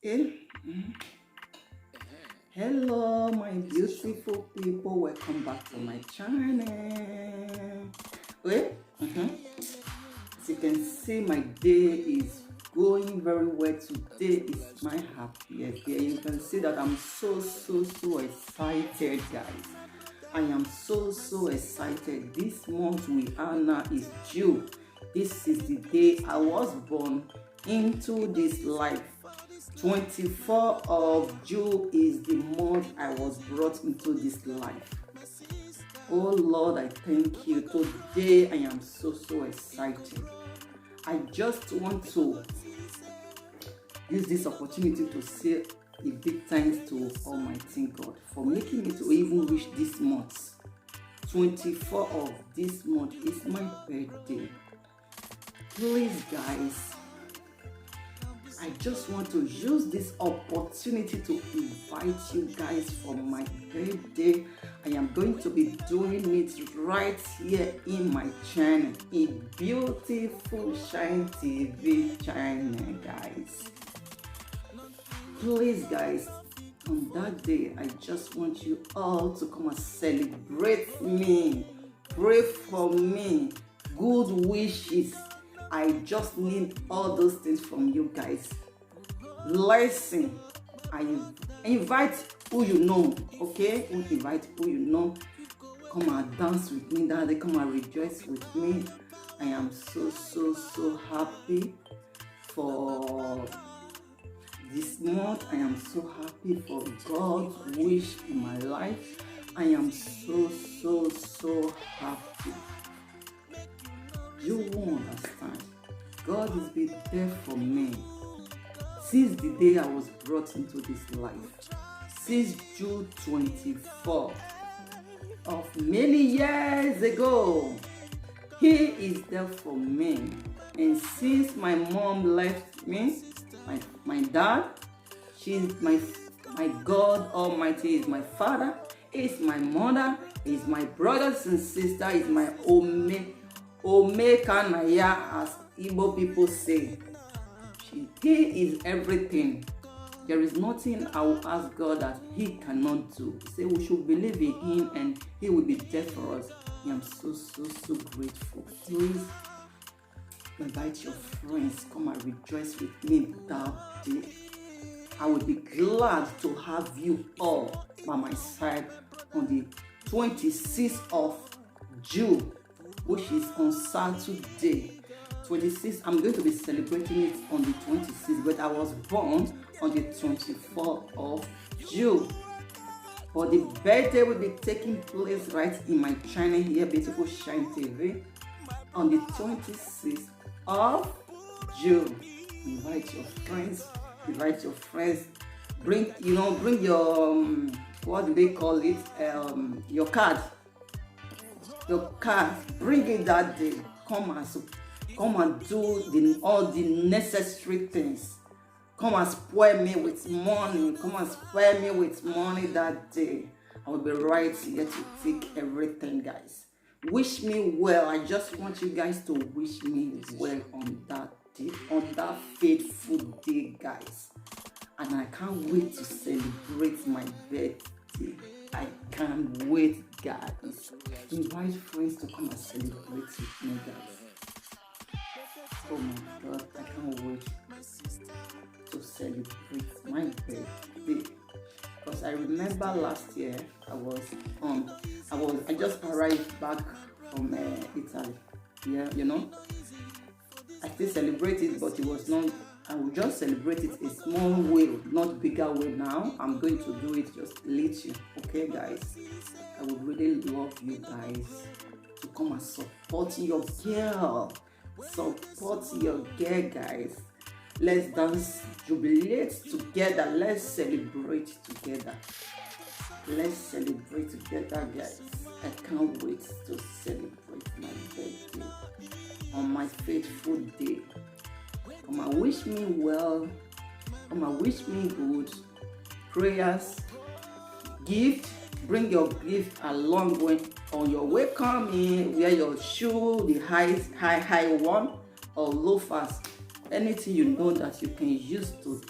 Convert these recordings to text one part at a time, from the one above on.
Eh? Hello, my beautiful people. Welcome back to my channel. Well, as you can see, my day is going very well. Today is my happiest day. You can see that I'm so excited, guys. I am so excited. This month we are now is June. This is the day I was born into this life. 24th of June is the month I was brought into this life. Oh Lord, I thank you. Today I am so excited. I just want to use this opportunity to say a big thanks to Almighty God for making me to even reach this month. 24th of this month is my birthday. Please, guys, I just want to use this opportunity to invite you guys for my birthday. I am going to be doing it right here in my channel, a beautiful Shine TV channel, guys. Please, guys, on that day, I just want you all to come and celebrate me, pray for me, good wishes. I just need all those things from you guys. Blessing. I invite who you know, okay? Invite who you know. Come and dance with me, daddy. Come and rejoice with me. I am so happy for this month. I am so happy for God's wish in my life. I am so happy. You won't understand. God has been there for me since the day I was brought into this life. Since June 24th of many years ago, He is there for me. And since my mom left me, my dad, she's my God Almighty is my father, is my mother, is my brothers and sisters, is my Omekanaya, as Igbo people say. He is everything. There is nothing I will ask God that He cannot do. He said we should believe in Him and He will be there for us. I am so grateful. Please invite your friends. Come and rejoice with me that day. I will be glad to have you all by my side on the 26th of June, which is on Saturday. 26th, I'm going to be celebrating it on the 26th, but I was born on the 24th of June. But the birthday will be taking place right in my channel here, Beautiful Shine TV, on the 26th of June. Invite your friends. Bring your what do they call it? Your card. Bring it that day. Come and do all the necessary things. Come and spoil me with money. That day. I will be right here to take everything, guys. Wish me well. I just want you guys to wish me well on that day, on that fateful day, guys. And I can't wait to celebrate my birthday. I can't wait, guys. Invite friends to come and celebrate with me, guys. Oh my God, I can't wait to celebrate my birthday. Because I remember last year I just arrived back from Italy. Yeah, I still celebrated, but it was not. I will just celebrate it a small way, not bigger way now. I'm going to do it just little. Okay, guys? I would really love you guys to come and support your girl. Guys. Let's dance, jubilate together. Let's celebrate together. Guys. I can't wait to celebrate my birthday on my faithful day. Come and wish me well. Come and wish me good. Prayers, gift. Bring your gift along with on your way coming. Wear your shoe, the high one, or loafers. Anything you know that you can use to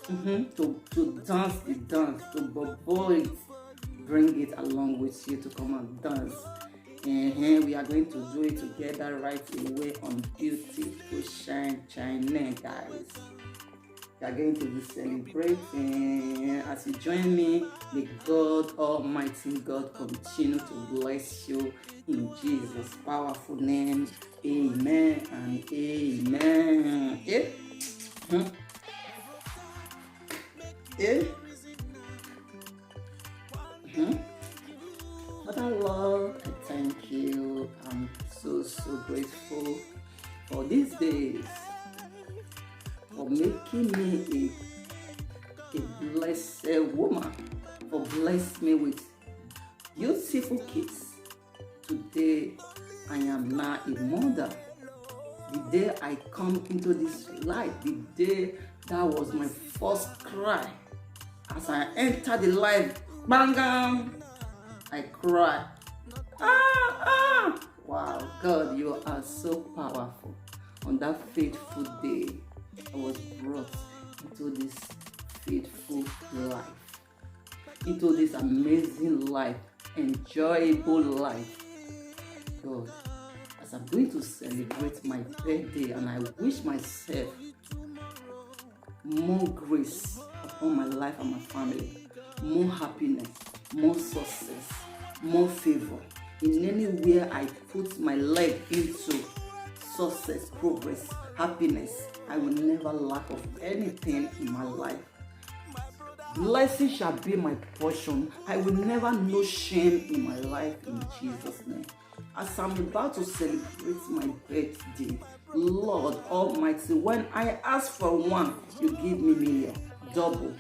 to dance the dance, to bobo it, bring it along with you to come and dance. We are going to do it together right away on Beautiful China, guys. We are going to be celebrating. As you join me, may God, Almighty God, continue to bless you in Jesus' powerful name. Amen and amen. Father Lord, I thank you. I'm so grateful for these days, for making me a blessed woman, for blessing me with beautiful kids. Today, I am now a mother. The day I come into this life, the day that was my first cry, as I entered the life, bang, I cried. Wow, God, you are so powerful. On that fateful day, I was brought into this faithful life, into this amazing life, enjoyable life. God, as I'm going to celebrate my birthday, and I wish myself more grace upon my life and my family, more happiness, more success, more favor. In anywhere I put my leg into, success, progress, happiness, I will never lack of anything in my life. Blessing shall be my portion. I will never know shame in my life in Jesus' name. As I'm about to celebrate my birthday, Lord Almighty, when I ask for one, you give me million, double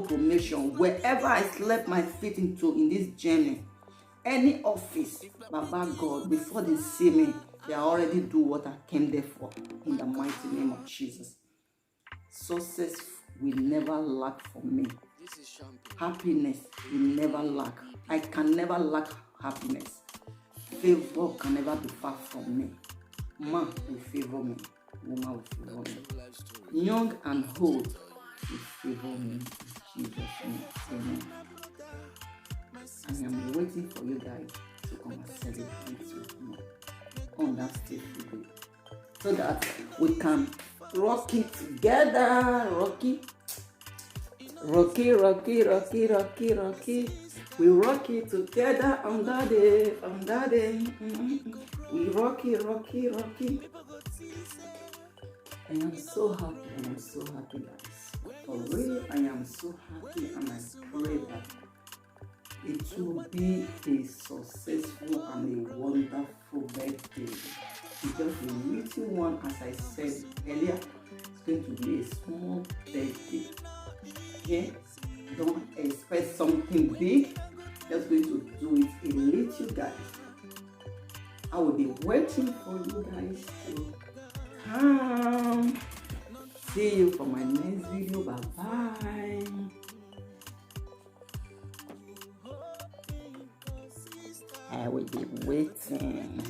promotion. Wherever I slept my feet into in this journey, any office, Baba God, before they see me, they already do what I came there for. In the mighty name of Jesus. Success will never lack for me. Happiness will never lack. I can never lack happiness. Favor can never be far from me. Man will favor me. Woman will favor me. Young and old will favor me. In Jesus' name. Amen. I am waiting for you guys to come and celebrate with me on that stage today, so that we can rock it together. Rocky. We rock it together on that day. We rock it. I am so happy, guys. For real, I am so happy, and I pray that it will be a successful and a wonderful birthday. It's just a little one, as I said earlier. It's going to be a small birthday. Okay? Don't expect something big. Just going to do it a little, guys. I will be waiting for you guys to come. See you for my next video. Bye-bye. I will be waiting.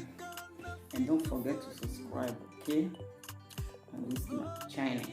And don't forget to subscribe, okay? On this channel.